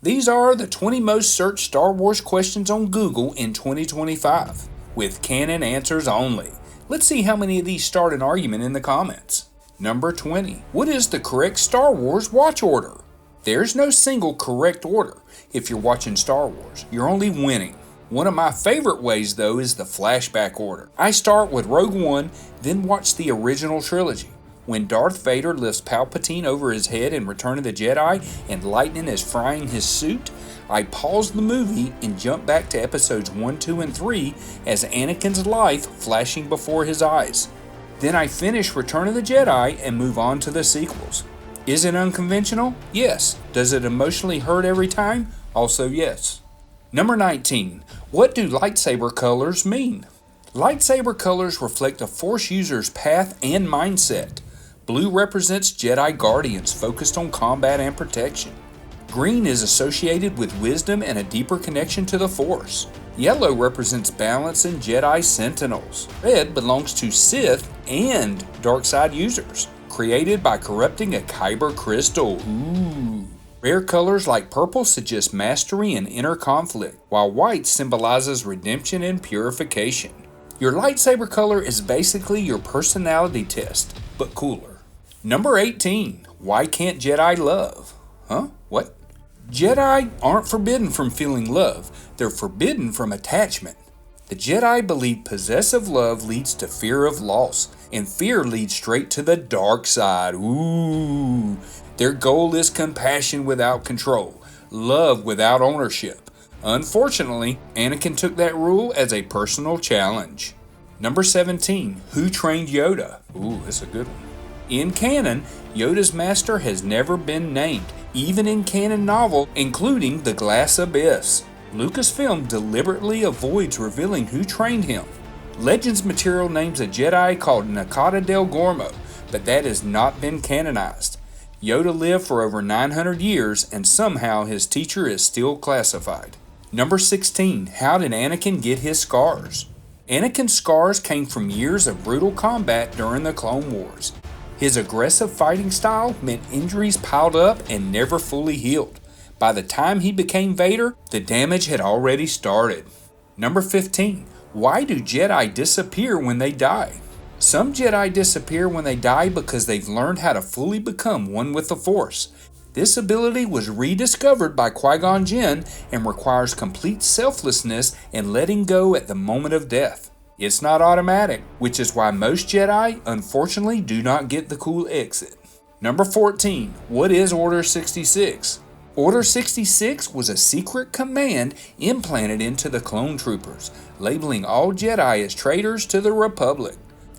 These are the 20 most searched Star Wars questions on Google in 2025, with Canon answers only. Let's see how many of these start an argument in the comments. Number 20. What is the correct Star Wars watch order? There's no single correct order if you're watching Star Wars. You're only winning. One of my favorite ways, though, is the flashback order. I start with Rogue One, then watch the original trilogy. When Darth Vader lifts Palpatine over his head in Return of the Jedi and lightning is frying his suit, I pause the movie and jump back to episodes 1, 2, and 3 as Anakin's life flashing before his eyes. Then I finish Return of the Jedi and move on to the sequels. Is it unconventional? Yes. Does it emotionally hurt every time? Also yes. Number 19. What do lightsaber colors mean? Lightsaber colors reflect a Force user's path and mindset. Blue represents Jedi Guardians focused on combat and protection. Green is associated with wisdom and a deeper connection to the Force. Yellow represents balance and Jedi Sentinels. Red belongs to Sith and dark side users, created by corrupting a Kyber crystal. Ooh. Rare colors like purple suggest mastery and inner conflict, while white symbolizes redemption and purification. Your lightsaber color is basically your personality test, but cooler. Number 18. Why can't Jedi love? Huh? What? Jedi aren't forbidden from feeling love, they're forbidden from attachment. The Jedi believe possessive love leads to fear of loss, and fear leads straight to the dark side. Ooh. Their goal is compassion without control, love without ownership. Unfortunately, Anakin took that rule as a personal challenge. Number 17. Who trained Yoda? Ooh, that's a good one. In canon, Yoda's master has never been named, even in canon novel, including The Glass Abyss. Lucasfilm deliberately avoids revealing who trained him. Legends material names a Jedi called Nakata del Gormo, but that has not been canonized. Yoda lived for over 900 years, and somehow his teacher is still classified. Number 16. How did Anakin get his scars? Anakin's scars came from years of brutal combat during the Clone Wars. His aggressive fighting style meant injuries piled up and never fully healed. By the time he became Vader, the damage had already started. Number 15. Why do Jedi disappear when they die? Some Jedi disappear when they die because they've learned how to fully become one with the Force. This ability was rediscovered by Qui-Gon Jinn and requires complete selflessness and letting go at the moment of death. It's not automatic, which is why most Jedi, unfortunately, do not get the cool exit. Number 14. What is Order 66? Order 66 was a secret command implanted into the clone troopers, labeling all Jedi as traitors to the Republic.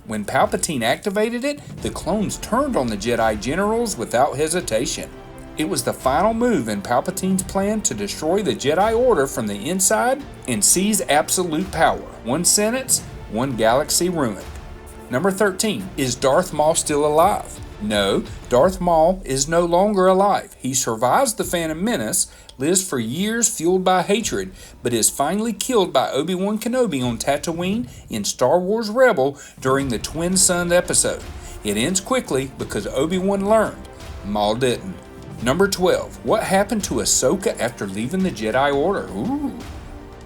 When Palpatine activated it, the clones turned on the Jedi generals without hesitation. It was the final move in Palpatine's plan to destroy the Jedi Order from the inside and seize absolute power. One sentence, one galaxy ruined. Number 13. Is Darth Maul still alive? No, Darth Maul is no longer alive. He survives the Phantom Menace, lives for years fueled by hatred, but is finally killed by Obi-Wan Kenobi on Tatooine in Star Wars Rebel during the Twin Sun episode. It ends quickly because Obi-Wan learned. Maul didn't. Number 12. What happened to Ahsoka after leaving the Jedi Order? Ooh.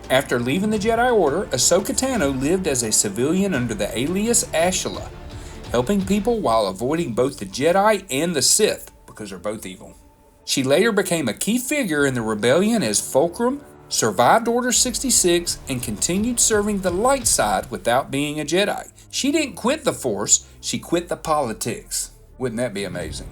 After leaving the Jedi Order, Ahsoka Tano lived as a civilian under the alias Ashla, helping people while avoiding both the Jedi and the Sith, because they're both evil. She later became a key figure in the rebellion as Fulcrum, survived Order 66, and continued serving the light side without being a Jedi. She didn't quit the Force, she quit the politics. Wouldn't that be amazing?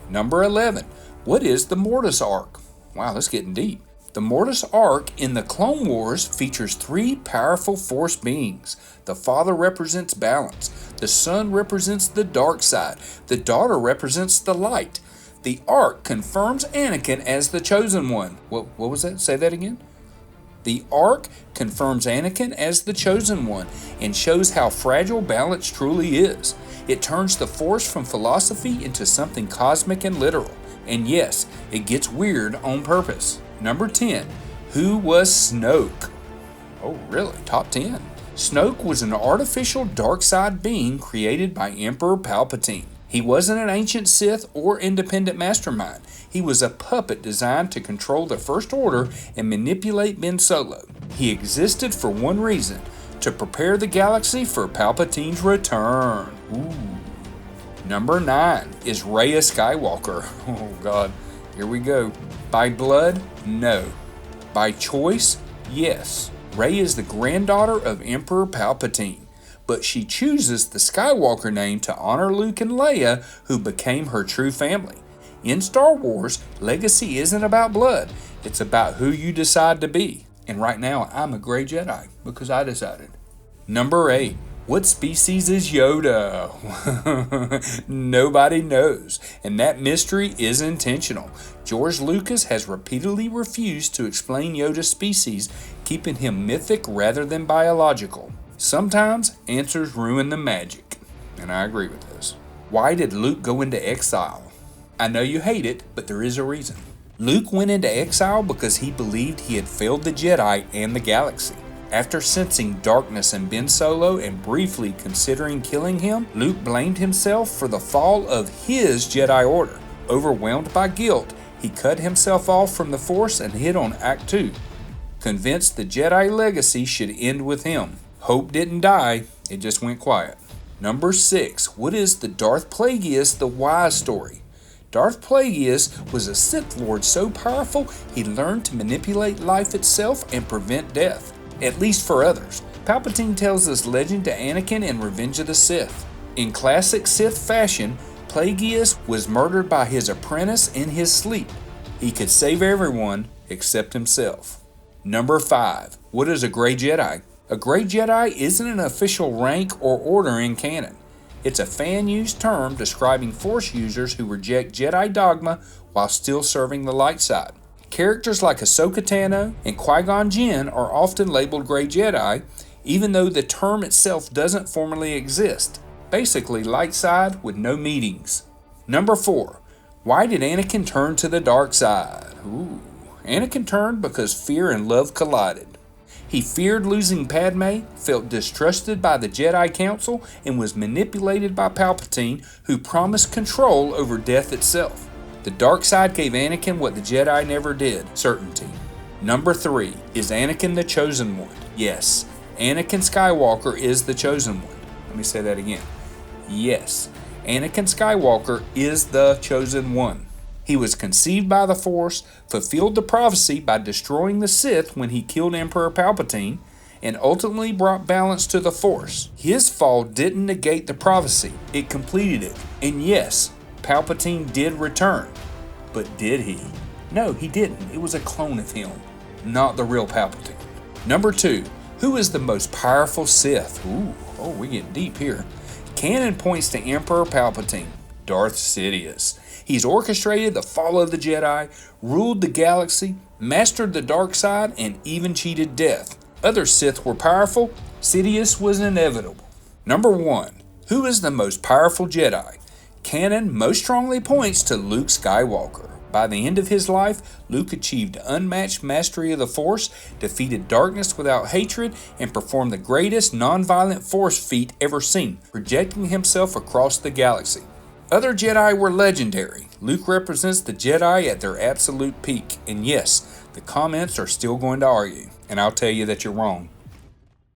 Number 11. What is the Mortis Arc? Wow, that's getting deep. The Mortis Arc in the Clone Wars features three powerful Force beings. The father represents balance, the son represents the dark side, the daughter represents the light. The Arc confirms Anakin as the Chosen One. What was that? Say that again. The Arc confirms Anakin as the Chosen One and shows how fragile balance truly is. It turns the Force from philosophy into something cosmic and literal. And yes, it gets weird on purpose. Number 10. Who was Snoke? Oh, really? Top 10. Snoke was an artificial dark side being created by Emperor Palpatine. He wasn't an ancient Sith or independent mastermind. He was a puppet designed to control the First Order and manipulate Ben Solo. He existed for one reason, to prepare the galaxy for Palpatine's return. Number 9 is Rey Skywalker. Oh God, here we go. By blood? No. By choice? Yes. Rey is the granddaughter of Emperor Palpatine, but she chooses the Skywalker name to honor Luke and Leia, who became her true family. In Star Wars, legacy isn't about blood, it's about who you decide to be. And right now, I'm a gray Jedi, because I decided. Number 8. What species is Yoda? Nobody knows, and that mystery is intentional. George Lucas has repeatedly refused to explain Yoda's species, keeping him mythic rather than biological. Sometimes answers ruin the magic, and I agree with this. Why did Luke go into exile? I know you hate it, but there is a reason. Luke went into exile because he believed he had failed the Jedi and the galaxy. After sensing darkness in Ben Solo and briefly considering killing him, Luke blamed himself for the fall of his Jedi Order. Overwhelmed by guilt, he cut himself off from the Force and hid on Act 2. Convinced the Jedi legacy should end with him. Hope didn't die, it just went quiet. Number 6. What is the Darth Plagueis the Wise story? Darth Plagueis was a Sith Lord so powerful he learned to manipulate life itself and prevent death. At least for others. Palpatine tells this legend to Anakin in Revenge of the Sith. In classic Sith fashion, Plagueis was murdered by his apprentice in his sleep. He could save everyone except himself. Number 5. What is a Grey Jedi? A Grey Jedi isn't an official rank or order in canon. It's a fan-used term describing Force users who reject Jedi dogma while still serving the light side. Characters like Ahsoka Tano and Qui-Gon Jinn are often labeled Grey Jedi, even though the term itself doesn't formally exist. Basically, light side with no meetings. Number 4. Why did Anakin turn to the dark side? Anakin turned because fear and love collided. He feared losing Padme, felt distrusted by the Jedi Council, and was manipulated by Palpatine, who promised control over death itself. The dark side gave Anakin what the Jedi never did, certainty. Number 3. Is Anakin the chosen one? Yes, Anakin Skywalker is the chosen one. Let me say that again. Yes, Anakin Skywalker is the chosen one. He was conceived by the Force, fulfilled the prophecy by destroying the Sith when he killed Emperor Palpatine, and ultimately brought balance to the Force. His fall didn't negate the prophecy, it completed it. And yes, Palpatine did return. But did he? No, he didn't. It was a clone of him, not the real Palpatine. Number 2. Who is the most powerful Sith? We get deep here. Canon points to Emperor Palpatine, Darth Sidious. He's orchestrated the fall of the Jedi, ruled the galaxy, mastered the dark side, and even cheated death. Other Sith were powerful. Sidious was inevitable. Number 1. Who is the most powerful Jedi? Canon most strongly points to Luke Skywalker. By the end of his life, Luke achieved unmatched mastery of the Force, defeated darkness without hatred, and performed the greatest non-violent Force feat ever seen, projecting himself across the galaxy. Other Jedi were legendary. Luke represents the Jedi at their absolute peak. And yes, the comments are still going to argue, and I'll tell you that you're wrong.